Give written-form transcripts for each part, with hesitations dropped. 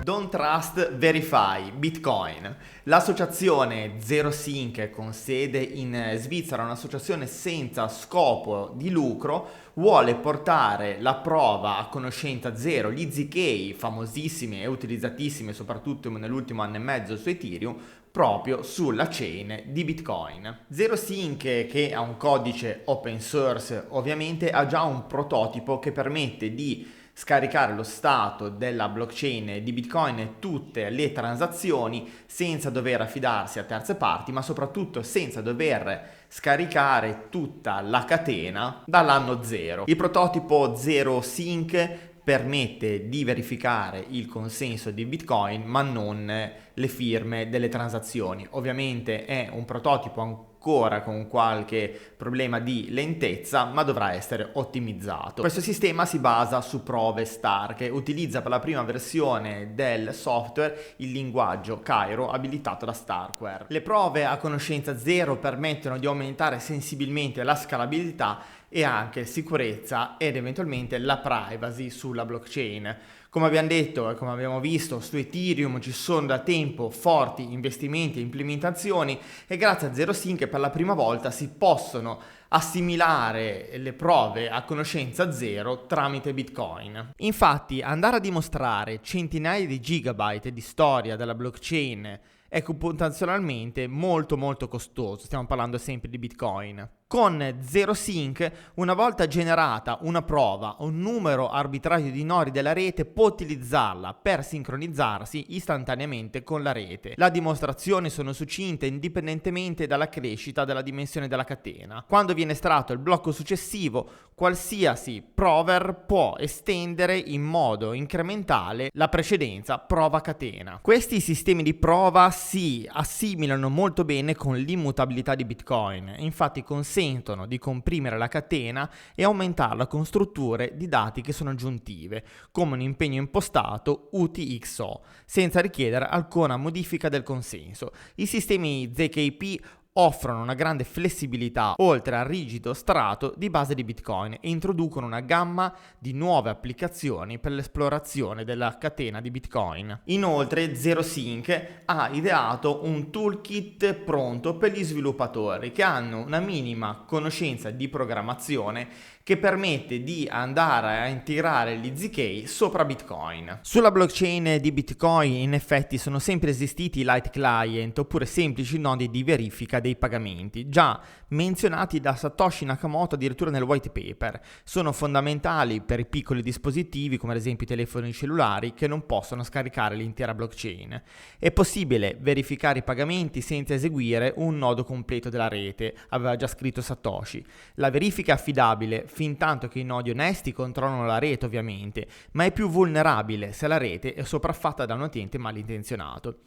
Don't Trust, Verify, Bitcoin. L'associazione ZeroSync, con sede in Svizzera, un'associazione senza scopo di lucro, vuole portare la prova a conoscenza zero, gli ZK, famosissimi e utilizzatissimi soprattutto nell'ultimo anno e mezzo su Ethereum, proprio sulla chain di Bitcoin. ZeroSync, che ha un codice open source ovviamente, ha già un prototipo che permette di scaricare lo stato della blockchain di Bitcoin e tutte le transazioni senza dover affidarsi a terze parti, ma soprattutto senza dover scaricare tutta la catena dall'anno zero. Il prototipo ZeroSync permette di verificare il consenso di Bitcoin ma non le firme delle transazioni. Ovviamente è un prototipo ancora con qualche problema di lentezza, ma dovrà essere ottimizzato. Questo sistema si basa su prove star, che utilizza per la prima versione del software il linguaggio Cairo abilitato da Starkware. Le prove a conoscenza zero permettono di aumentare sensibilmente la scalabilità e anche sicurezza ed eventualmente la privacy sulla blockchain. Come abbiamo detto e come abbiamo visto, su Ethereum ci sono da tempo forti investimenti e implementazioni e grazie a ZeroSync per la prima volta si possono assimilare le prove a conoscenza zero tramite Bitcoin. Infatti, andare a dimostrare centinaia di gigabyte di storia della blockchain è computazionalmente molto costoso, stiamo parlando sempre di Bitcoin. Con ZeroSync, una volta generata una prova, un numero arbitrario di nodi della rete può utilizzarla per sincronizzarsi istantaneamente con la rete. Le dimostrazioni sono succinte indipendentemente dalla crescita della dimensione della catena. Quando viene estratto il blocco successivo, qualsiasi prover può estendere in modo incrementale la precedenza prova catena. Questi sistemi di prova si assimilano molto bene con l'immutabilità di Bitcoin, infatti consentono di comprimere la catena e aumentarla con strutture di dati che sono aggiuntive, come un impegno impostato UTXO, senza richiedere alcuna modifica del consenso. I sistemi ZKP offrono una grande flessibilità oltre al rigido strato di base di Bitcoin e introducono una gamma di nuove applicazioni per l'esplorazione della catena di Bitcoin. Inoltre ZeroSync ha ideato un toolkit pronto per gli sviluppatori che hanno una minima conoscenza di programmazione che permette di andare a integrare gli ZK sopra Bitcoin. Sulla blockchain di Bitcoin in effetti sono sempre esistiti light client oppure semplici nodi di verifica dei pagamenti, già menzionati da Satoshi Nakamoto addirittura nel white paper. Sono fondamentali per i piccoli dispositivi come ad esempio i telefoni cellulari che non possono scaricare l'intera blockchain. È possibile verificare i pagamenti senza eseguire un nodo completo della rete, aveva già scritto Satoshi. La verifica è affidabile fintanto che i nodi onesti controllano la rete ovviamente, ma è più vulnerabile se la rete è sopraffatta da un utente malintenzionato.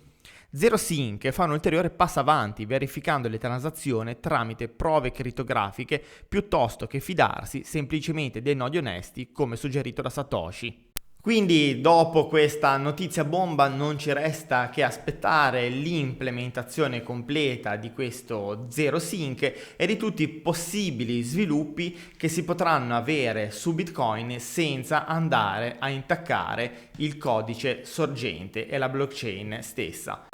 ZeroSync fa un ulteriore passo avanti verificando le transazioni tramite prove crittografiche piuttosto che fidarsi semplicemente dei nodi onesti come suggerito da Satoshi. Quindi dopo questa notizia bomba non ci resta che aspettare l'implementazione completa di questo ZeroSync e di tutti i possibili sviluppi che si potranno avere su Bitcoin senza andare a intaccare il codice sorgente e la blockchain stessa.